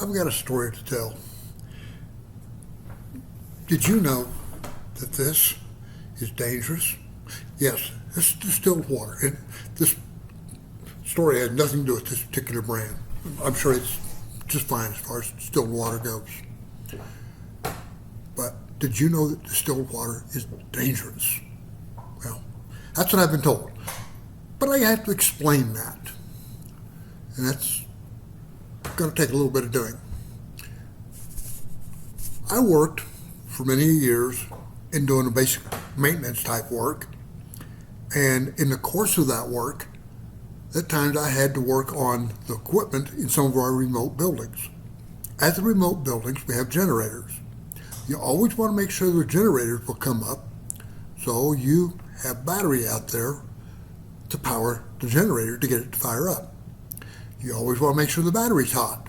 I've got a story to tell. Did you know that this is dangerous? Yes, this is distilled water. This story has nothing to do with this particular brand. I'm sure it's just fine as far as distilled water goes. But did you know that distilled water is dangerous? Well, that's what I've been told. But I have to explain that. And that's going to take a little bit of doing. I worked for many years in doing a basic maintenance type work. And in the course of that work, at times I had to work on the equipment in some of our remote buildings. At the remote buildings, we have generators. You always want to make sure the generators will come up, so you have battery out there to power the generator to get it to fire up. You always want to make sure the battery's hot.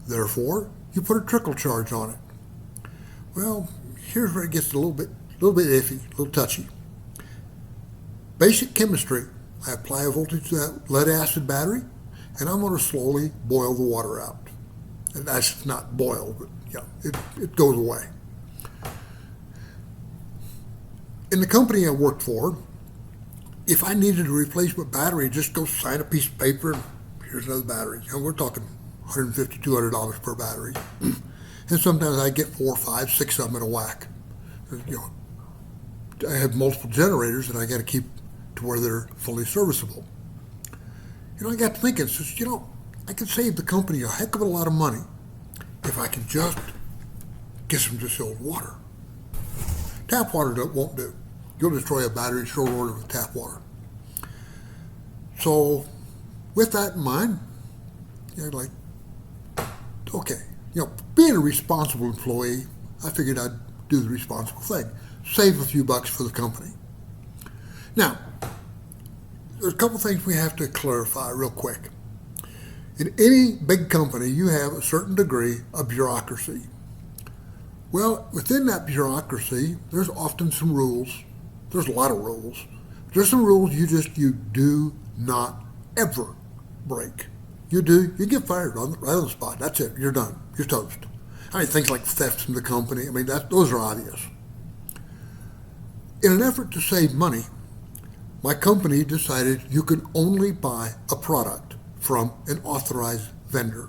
Therefore, you put a trickle charge on it. Well, here's where it gets a little bit iffy, a little touchy. Basic chemistry, I apply a voltage to that lead acid battery, and I'm going to slowly boil the water out. And that's not boil, but it goes away. In the company I worked for, if I needed a replacement battery, just go sign a piece of paper and here's another battery. We're talking $150, $200 per battery. And sometimes I get 4, 5, 6 of them in a whack. I have multiple generators and I got to keep to where they're fully serviceable. I got to thinking, I could save the company a heck of a lot of money if I could just get some distilled water. Tap water won't do. You'll destroy a battery in short order with tap water. So, with that in mind, being a responsible employee, I figured I'd do the responsible thing. Save a few bucks for the company. Now, there's a couple things we have to clarify real quick. In any big company, you have a certain degree of bureaucracy. Well, within that bureaucracy, there's often some rules. There's a lot of rules. There's some rules you do not ever break. You get fired right on the spot. That's it. You're done. You're toast. Things like theft from the company, those are obvious. In an effort to save money, my company decided you can only buy a product from an authorized vendor.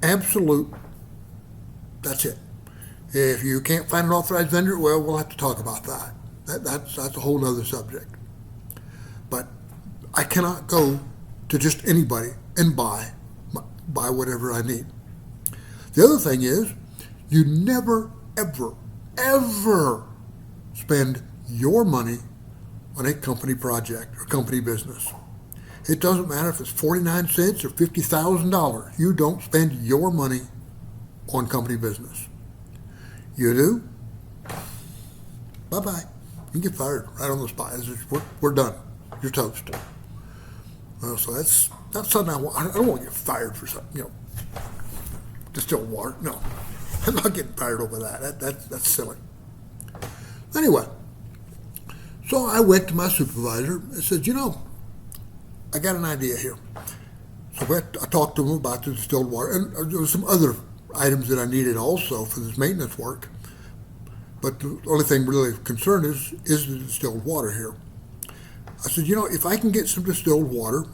Absolute. That's it. If you can't find an authorized vendor, well, we'll have to talk about that. That's a whole other subject. But I cannot go to just anybody and buy whatever I need. The other thing is, you never, ever, ever spend your money on a company project or company business. It doesn't matter if it's 49 cents or $50,000. You don't spend your money on company business. You do? Bye-bye. You get fired right on the spot. We're done. You're toast. Well, so that's something I want. I don't want to get fired for something, distilled water. No, I'm not getting fired over that. That's silly. Anyway, so I went to my supervisor and said, I got an idea here. So I talked to him about the distilled water, and there were some other items that I needed also for this maintenance work. But the only thing really concerned is the distilled water here. I said, if I can get some distilled water,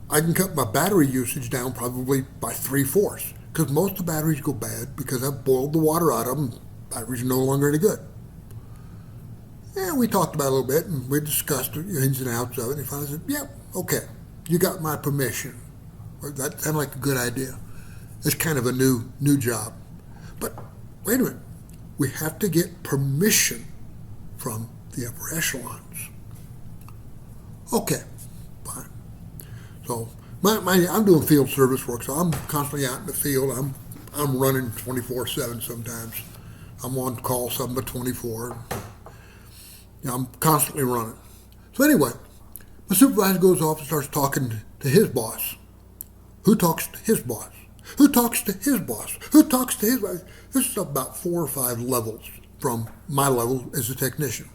I can cut my battery usage down probably by 3/4, because most of the batteries go bad because I've boiled the water out of them. Batteries are no longer any good. And we talked about it a little bit, and we discussed the ins and outs of it, and he finally said, okay, you got my permission. That sounded like a good idea. It's kind of a new job. But wait a minute. We have to get permission from the upper echelons. Okay, fine. So I'm doing field service work, so I'm constantly out in the field. I'm running 24/7 sometimes. I'm on call 7 by 24. I'm constantly running. So anyway, my supervisor goes off and starts talking to his boss. Who talks to his boss? Who talks to his boss? Who talks to his boss? This is about 4 or 5 levels from my level as a technician.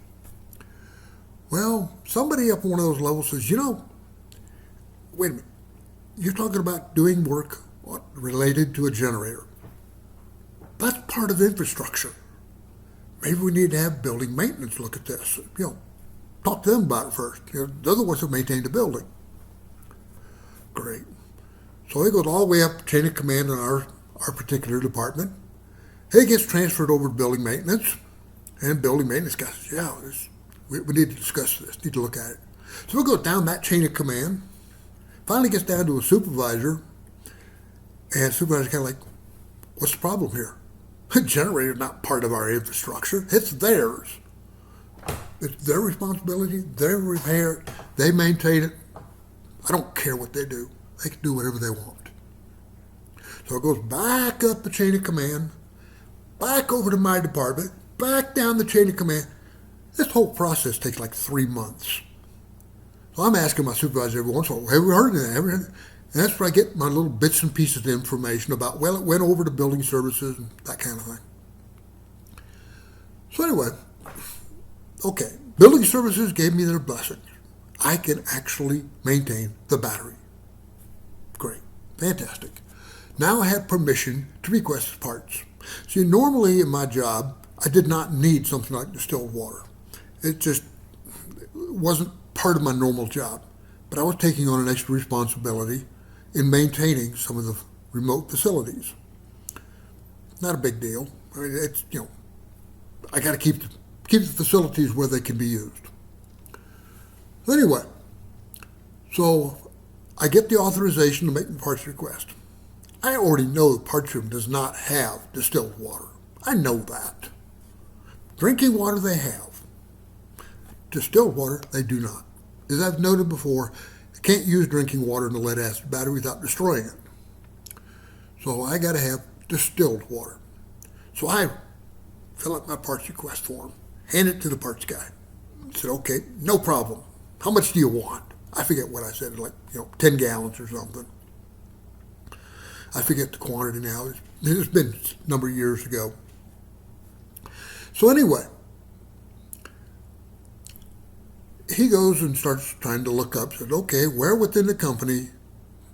Well, somebody up on one of those levels says, wait a minute, you're talking about doing work related to a generator. That's part of infrastructure. Maybe we need to have building maintenance look at this. Talk to them about it first. They're the ones who maintain the building. Great. So he goes all the way up chain of command in our particular department. He gets transferred over to building maintenance, and building maintenance guy says, yeah, we need to discuss this, need to look at it. So we go down that chain of command, finally gets down to a supervisor, and the supervisor's kind of like, what's the problem here? The generator's not part of our infrastructure. It's theirs. It's their responsibility. They repair it. They maintain it. I don't care what they do. They can do whatever they want. So it goes back up the chain of command, back over to my department, back down the chain of command. This whole process takes like 3 months. So I'm asking my supervisor every once in a while, have we heard anything? And that's where I get my little bits and pieces of information about, well, it went over to building services and that kind of thing. So anyway, okay, building services gave me their blessing. I can actually maintain the battery. Great, fantastic. Now I have permission to request parts. See, normally in my job, I did not need something like distilled water. It just wasn't part of my normal job. But I was taking on an extra responsibility in maintaining some of the remote facilities. Not a big deal. I mean, it's, I got to keep the facilities where they can be used. Anyway, so I get the authorization to make the parts request. I already know the parts room does not have distilled water. I know that. Drinking water they have. Distilled water they do not. As I've noted before, you can't use drinking water in a lead acid battery without destroying it. So I got to have distilled water. So I fill out my parts request form, hand it to the parts guy. I said, okay, no problem. How much do you want? I forget what I said, like 10 gallons or something. I forget the quantity now. It's been a number of years ago. So anyway, he goes and starts trying to look up, said, okay, where within the company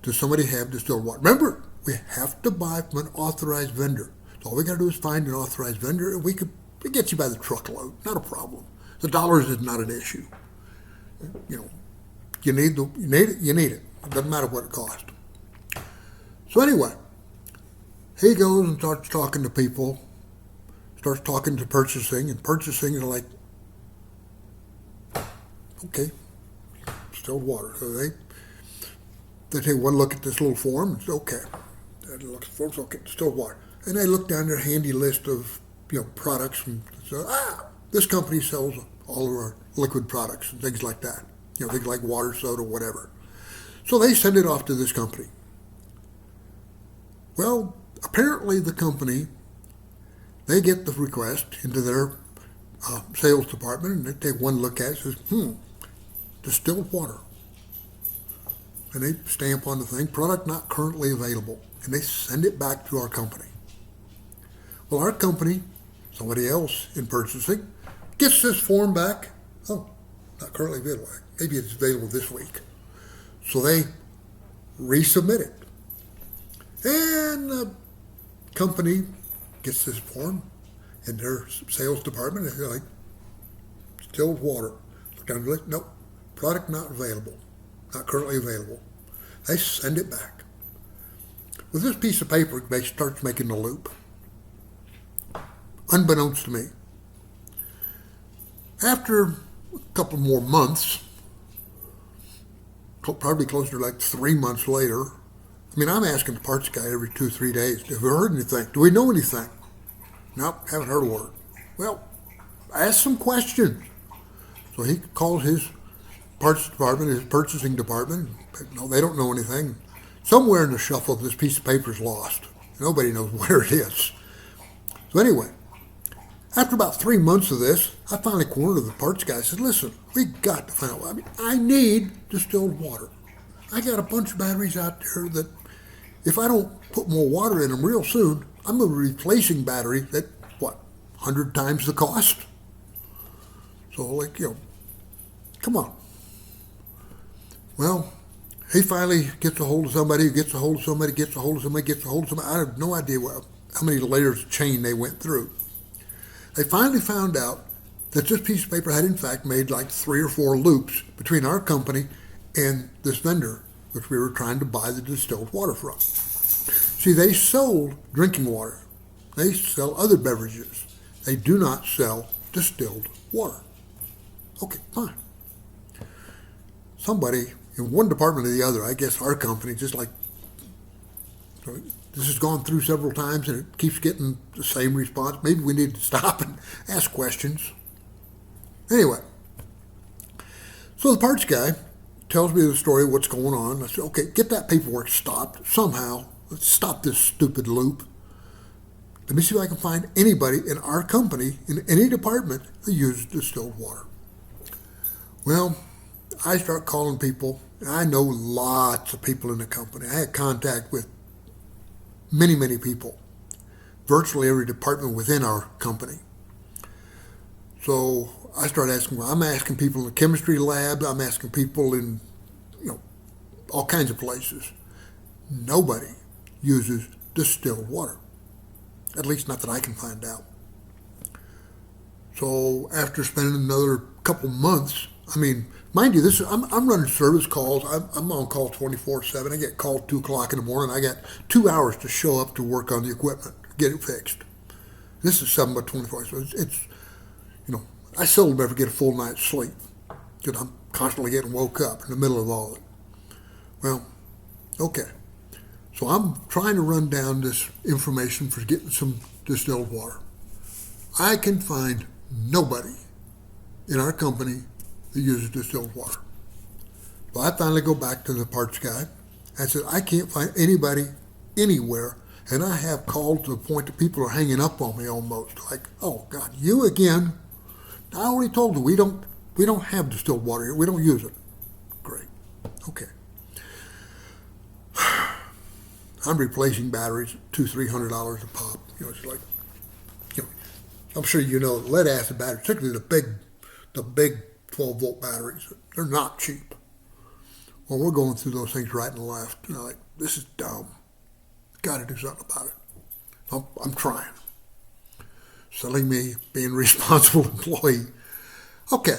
does somebody have distilled water? Remember, we have to buy from an authorized vendor. So all we got to do is find an authorized vendor, and we get you by the truckload. Not a problem. The dollars is not an issue. You need it. It doesn't matter what it costs. So anyway, he goes and starts talking to people, starts talking to purchasing, and purchasing is like, okay, distilled water. So they take one look at this little form and say, okay. They look at the form, okay, distilled water. And they look down their handy list of products and say, this company sells all of our liquid products and things like that. Things like water, soda, whatever. So they send it off to this company. Well, apparently the company, they get the request into their sales department, and they take one look at it and says, distilled water. And they stamp on the thing, product not currently available. And they send it back to our company. Well, our company, somebody else in purchasing, gets this form back. Oh, not currently available. Maybe it's available this week. So they resubmit it. And the company gets this form in their sales department, and they're like, distilled water. Look down the list, nope, product not available, not currently available. They send it back. With this piece of paper, it starts making a loop. Unbeknownst to me. After a couple more months, probably closer to like 3 months later, I'm asking the parts guy every 2-3 days, have we heard anything? Do we know anything? Nope, haven't heard a word. Well, I asked some questions. So he called his parts department, his purchasing department. No, they don't know anything. Somewhere in the shuffle, this piece of paper is lost. Nobody knows where it is. So anyway, after about 3 months of this, I finally cornered the parts guy. I said, listen, we got to find out. I need distilled water. I got a bunch of batteries out there that if I don't put more water in them real soon, I'm a replacing battery that, 100 times the cost? So, come on. Well, He finally gets a hold of somebody, gets a hold of somebody, gets a hold of somebody, gets a hold of somebody. I have no idea how many layers of chain they went through. They finally found out that this piece of paper had in fact made like 3 or 4 loops between our company and this vendor, which we were trying to buy the distilled water from. See, they sold drinking water. They sell other beverages. They do not sell distilled water. Okay, fine. Somebody in one department or the other, I guess our company, just like, this has gone through several times and it keeps getting the same response. Maybe we need to stop and ask questions. Anyway, so the parts guy tells me the story of what's going on. I said, okay, get that paperwork stopped somehow. Let's stop this stupid loop. Let me see if I can find anybody in our company, in any department, that uses distilled water. Well, I start calling people. I know lots of people in the company. I had contact with many, many people, virtually every department within our company. So I start asking, I'm asking people in the chemistry lab, I'm asking people in, all kinds of places. Nobody uses distilled water. At least not that I can find out. So after spending another couple months, mind you, I'm running service calls. I'm on call 24/7. I get called 2 o'clock in the morning. I got 2 hours to show up to work on the equipment, get it fixed. This is 7 by 24. So it's I seldom ever get a full night's sleep because I'm constantly getting woke up in the middle of all of it. Well, okay. So I'm trying to run down this information for getting some distilled water. I can find nobody in our company that uses distilled water. So I finally go back to the parts guy and said, I can't find anybody anywhere, and I have called to the point that people are hanging up on me almost. Like, oh God, you again? I already told you we don't have distilled water here. We don't use it. Great. Okay. I'm replacing batteries at $200-300 a pop. It's like, I'm sure lead acid batteries, particularly the big 12-volt batteries, they're not cheap. Well, we're going through those things right and left. Like, this is dumb. Got to do something about it. I'm trying. Selling me being a responsible employee. Okay.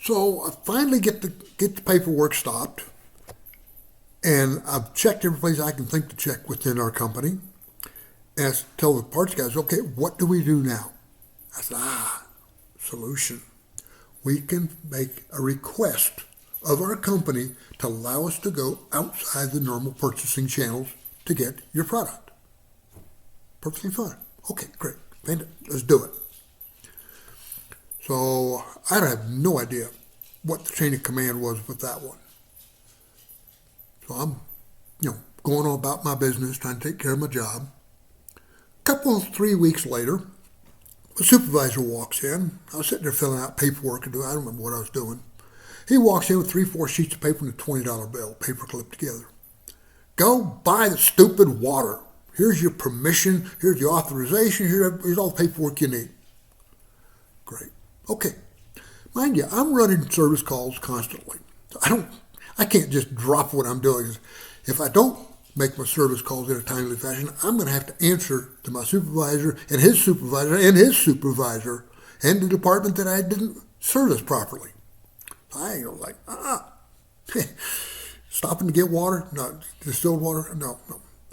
So I finally get the paperwork stopped. And I've checked every place I can think to check within our company. And I tell the parts guys, okay, what do we do now? I said, solution. We can make a request of our company to allow us to go outside the normal purchasing channels to get your product. Perfectly fine. Okay, great. Let's do it. So I have no idea what the chain of command was with that one. So I'm, going on about my business, trying to take care of my job. 3 weeks later, the supervisor walks in. I was sitting there filling out paperwork I don't remember what I was doing. He walks in with 3-4 sheets of paper and a $20 bill, paper clipped together. Go buy the stupid water. Here's your permission. Here's your authorization. Here's all the paperwork you need. Great. Okay. Mind you, I'm running service calls constantly. I can't just drop what I'm doing. If I don't make my service calls in a timely fashion, I'm going to have to answer to my supervisor and his supervisor and his supervisor and the department that I didn't service properly. I ain't like, stopping to get water? No. Distilled water? No.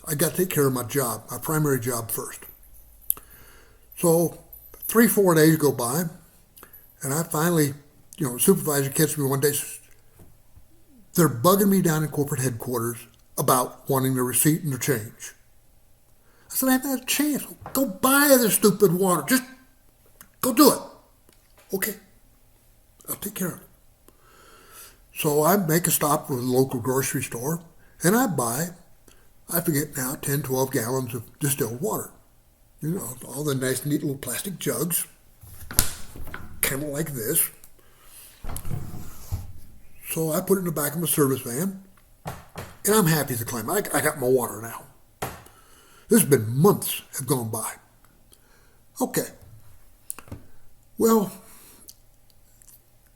I got to take care of my job, my primary job first. So 3-4 days go by, and I finally, the supervisor catches me one day. They're bugging me down in corporate headquarters about wanting the receipt and the change. I said, I haven't had a chance. Go buy the stupid water. Just go do it. Okay. I'll take care of it. So I make a stop with a local grocery store, and I buy, I forget now, 10, 12 gallons of distilled water. All the nice, neat little plastic jugs, kind of like this. So I put it in the back of my service van, and I'm happy to claim I got my water now. This has been months have gone by. Okay. Well,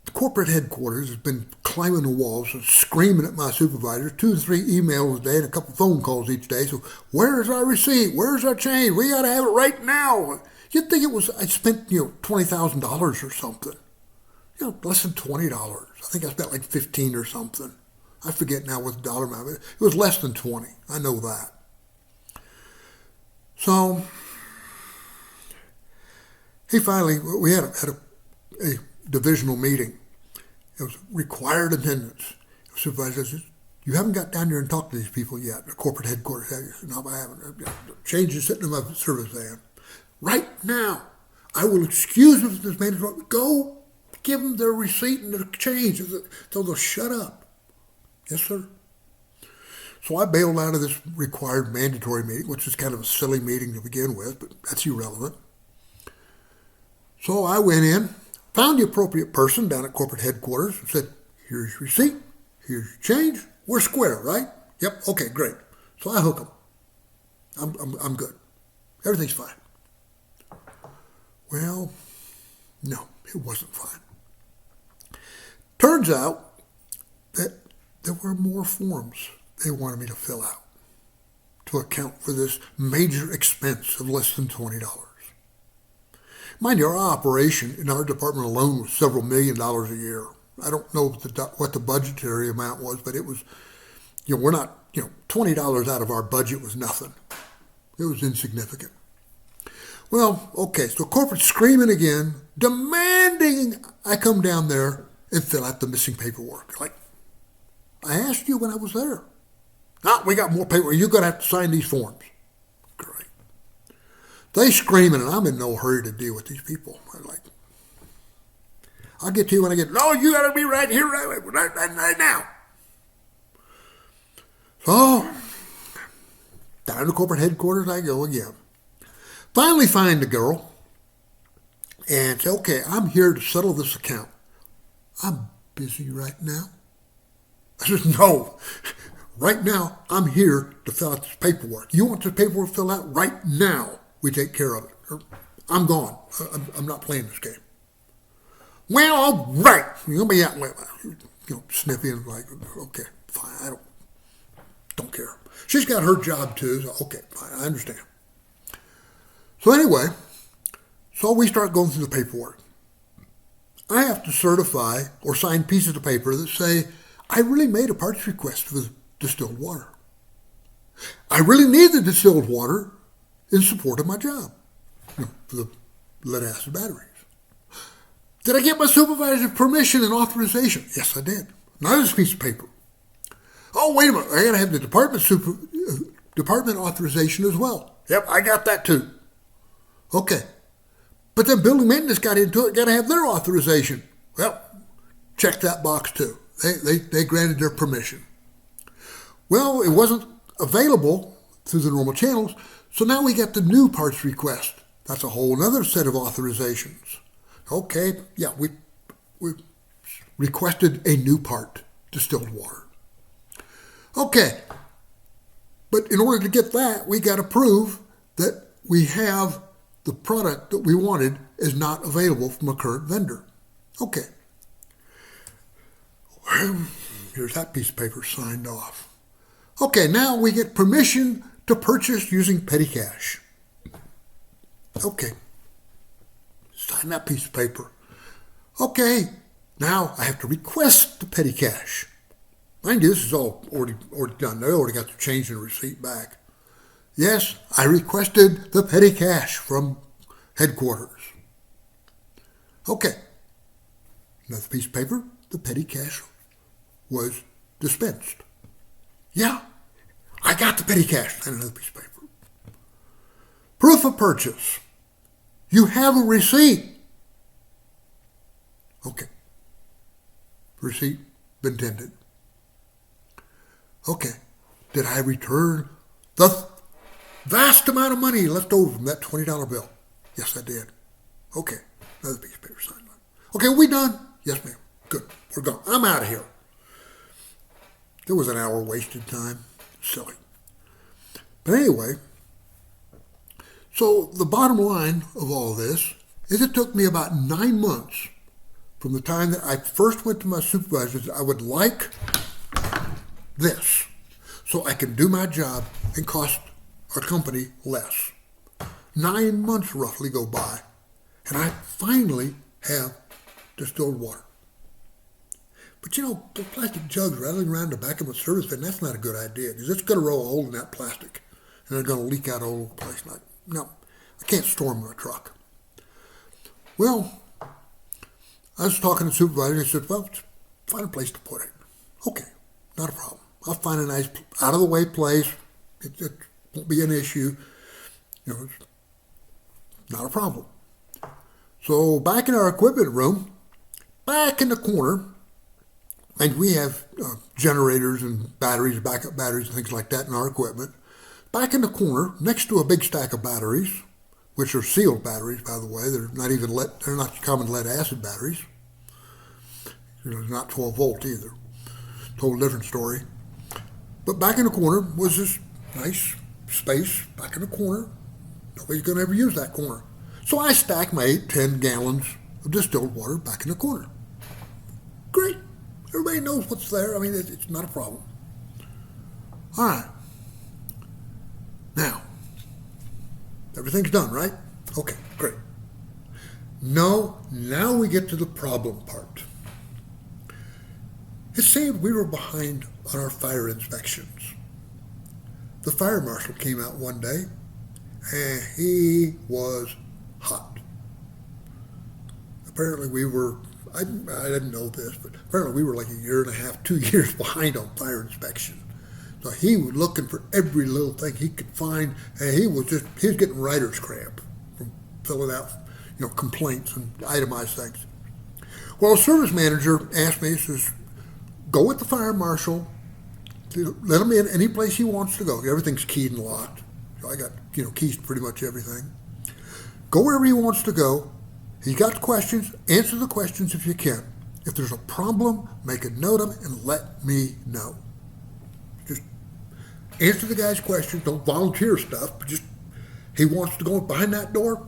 the corporate headquarters has been climbing the walls and screaming at my supervisor, 2 to 3 emails a day and a couple phone calls each day. So where's our receipt? Where's our change? We got to have it right now. You'd think I spent, $20,000 or something. Less than $20. I think I spent like 15 or something. I forget now what the dollar amount was. It was less than 20. I know that. So we had a divisional meeting. It was required attendance. The supervisor says, you haven't got down there and talked to these people yet, the corporate headquarters, have you? No, I haven't. Change is sitting in my service van. Right now, I will excuse them from this manager. Go give them their receipt and their change so they'll shut up. Yes, sir. So I bailed out of this required mandatory meeting, which is kind of a silly meeting to begin with, but that's irrelevant. So I went in, found the appropriate person down at corporate headquarters and said, here's your receipt, here's your change. We're square, right? Yep, okay, great. So I hook them. I'm good. Everything's fine. Well, no, it wasn't fine. Turns out that there were more forms they wanted me to fill out to account for this major expense of less than $20. Mind you, our operation in our department alone was several $1 million a year. I don't know what the budgetary amount was, but it was, we're not, $20 out of our budget was nothing. It was insignificant. Well, okay, so corporate's screaming again, demanding I come down there and fill out the missing paperwork. Like, I asked you when I was there. No, we got more paperwork. You're going to have to sign these forms. Great. They screaming, and I'm in no hurry to deal with these people. I'm like, I'll get to you when I get, no, you got to be right here, right now. So, down to corporate headquarters I go again. Finally find the girl and say, okay, I'm here to settle this account. I'm busy right now. I said, no, right now I'm here to fill out this paperwork. You want this paperwork filled out right now? We take care of it. Or, I'm gone. I'm not playing this game. Well, all right. You'll be out, sniffing like, okay, fine. I don't care. She's got her job too. So okay, fine. I understand. So anyway, we start going through the paperwork. I have to certify or sign pieces of paper that say, I really made a parts request for the distilled water. I really need the distilled water in support of my job, for the lead acid batteries. Did I get my supervisor's permission and authorization? Yes, I did. Now this piece of paper. Oh, wait a minute. I got to have the department authorization as well. Yep, I got that too. Okay. But then building maintenance got into it, got to have their authorization. Well, check that box too. They granted their permission. Well, it wasn't available through the normal channels, so now we get the new parts request. That's a whole other set of authorizations. Okay, yeah, we requested a new part, distilled water. Okay, but in order to get that, we got to prove that we have the product that we wanted is not available from a current vendor. Okay. Here's that piece of paper signed off. Okay, now we get permission to purchase using petty cash. Okay. Sign that piece of paper. Okay, now I have to request the petty cash. Mind you, this is all already done. They already got the change and receipt back. Yes, I requested the petty cash from headquarters. Okay. Another piece of paper, the petty cash was dispensed. Yeah, I got the petty cash. And another piece of paper. Proof of purchase. You have a receipt. Okay. Receipt been tendered. Okay. Did I return the vast amount of money left over from that $20 bill? Yes, I did. Okay. Another piece of paper signed. Okay, we done? Yes, ma'am. Good. We're gone. I'm out of here. There was an hour wasted time. Silly. But anyway, so the bottom line of all this is it took me about 9 months from the time that I first went to my supervisors, I would like this so I can do my job and cost our company less. 9 months roughly go by, and I finally have distilled water. But you know, the plastic jugs rattling around the back of a service van, that's not a good idea, because it's going to roll a hole in that plastic, and they're going to leak out all over the place. No, I can't store them in a truck. Well, I was talking to the supervisor, and he said, well, find a place to put it. Okay, not a problem. I'll find a nice, out-of-the-way place. It won't be an issue. You know, it's not a problem. So back in our equipment room, back in the corner, and we have generators and batteries, backup batteries and things like that in our equipment. Back in the corner, next to a big stack of batteries, which are sealed batteries, by the way. They're not common lead acid batteries. You know, they're not 12 volt either. Total different story. But back in the corner was this nice space back in the corner. Nobody's going to ever use that corner. So I stacked my 8-10 gallons of distilled water back in the corner. Great. Everybody knows what's there. I mean, it's not a problem. All right. Now, everything's done, right? Okay, great. No, now we get to the problem part. It seemed we were behind on our fire inspections. The fire marshal came out one day, and he was hot. Apparently we were, I didn't know this, but apparently we were like 1.5, 2 years behind on fire inspection. So he was looking for every little thing he could find, and he was getting writer's cramp from filling out, complaints and itemized things. Well, a service manager asked me, he says, go with the fire marshal, let him in any place he wants to go. Everything's keyed and locked. So I got, keys to pretty much everything. Go wherever he wants to go. He's got questions, answer the questions if you can. If there's a problem, make a note of it and let me know. Just answer the guy's questions. Don't volunteer stuff, but just, he wants to go behind that door,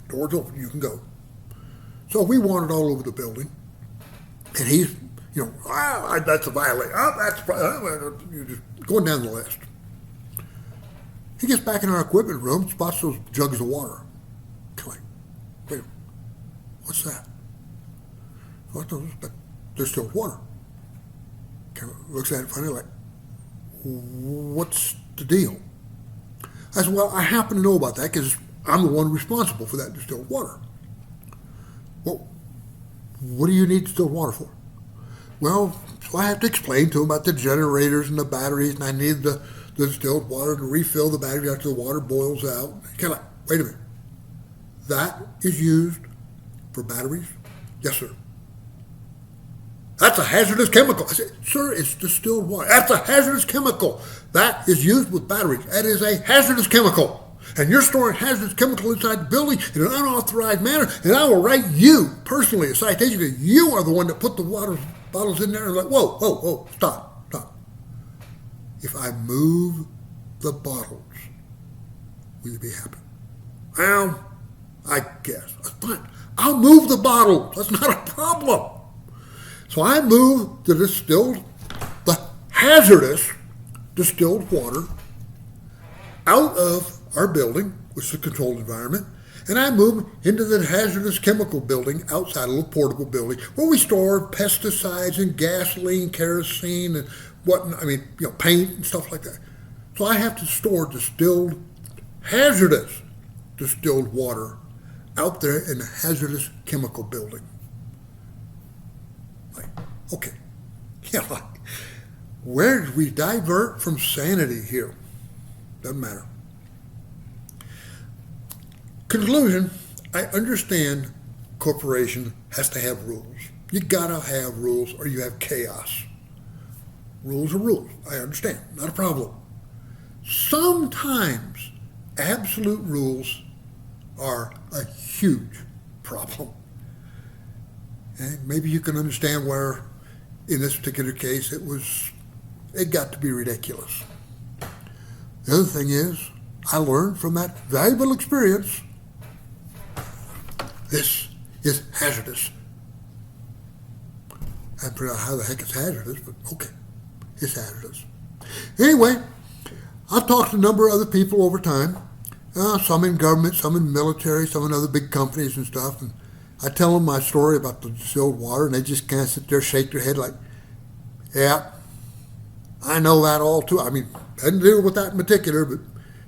door's open, you can go. So we wandered all over the building, and he's, that's a violation. You're just going down the list. He gets back in our equipment room, spots those jugs of water. Like, wait, what's that? There's still water. Kind of looks at it funny, like, what's the deal? I said, well, I happen to know about that because I'm the one responsible for that distilled water. Well, what do you need distilled water for? Well, so I have to explain to him about the generators and the batteries, and I need the distilled water to refill the battery after the water boils out. Kind of like, wait a minute. That is used for batteries? Yes, sir. That's a hazardous chemical. I said, sir, it's distilled water. That's a hazardous chemical. That is used with batteries. That is a hazardous chemical. And you're storing hazardous chemical inside the building in an unauthorized manner, and I will write you personally a citation because you are the one that put the water bottles in there. And like, whoa, stop. If I move the bottles, will you be happy? Well, I guess. That's fine. I'll move the bottles. That's not a problem. So I moved the hazardous distilled water out of our building, which is a controlled environment, and I moved into the hazardous chemical building outside, a little portable building, where we store pesticides and gasoline, kerosene, and paint and stuff like that. So I have to store hazardous distilled water out there in the hazardous chemical building. Like, okay. Where did we divert from sanity here? Doesn't matter. Conclusion, I understand corporation has to have rules. You gotta have rules or you have chaos. Rules are rules. I understand. Not a problem. Sometimes absolute rules are a huge problem. And maybe you can understand where, in this particular case, it got to be ridiculous. The other thing is, I learned from that valuable experience, this is hazardous. I haven't figured out how the heck it's hazardous, but okay, it's hazardous. Anyway, I've talked to a number of other people over time, some in government, some in military, some in other big companies and stuff, and I tell them my story about the distilled water, and they just kind of sit there, shake their head like, yeah, I know that all too. I mean, I didn't deal with that in particular, but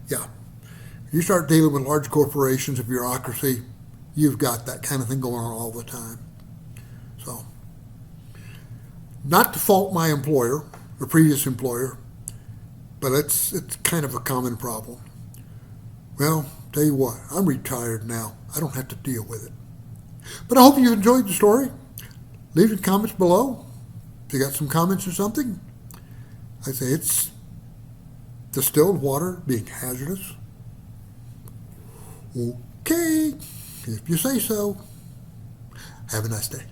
yeah. You start dealing with large corporations and bureaucracy, you've got that kind of thing going on all the time. So, not to fault my employer, or previous employer, but it's kind of a common problem. Well, tell you what, I'm retired now. I don't have to deal with it. But I hope you enjoyed the story. Leave your comments below. If you got some comments or something, I say it's distilled water being hazardous. Okay, if you say so. Have a nice day.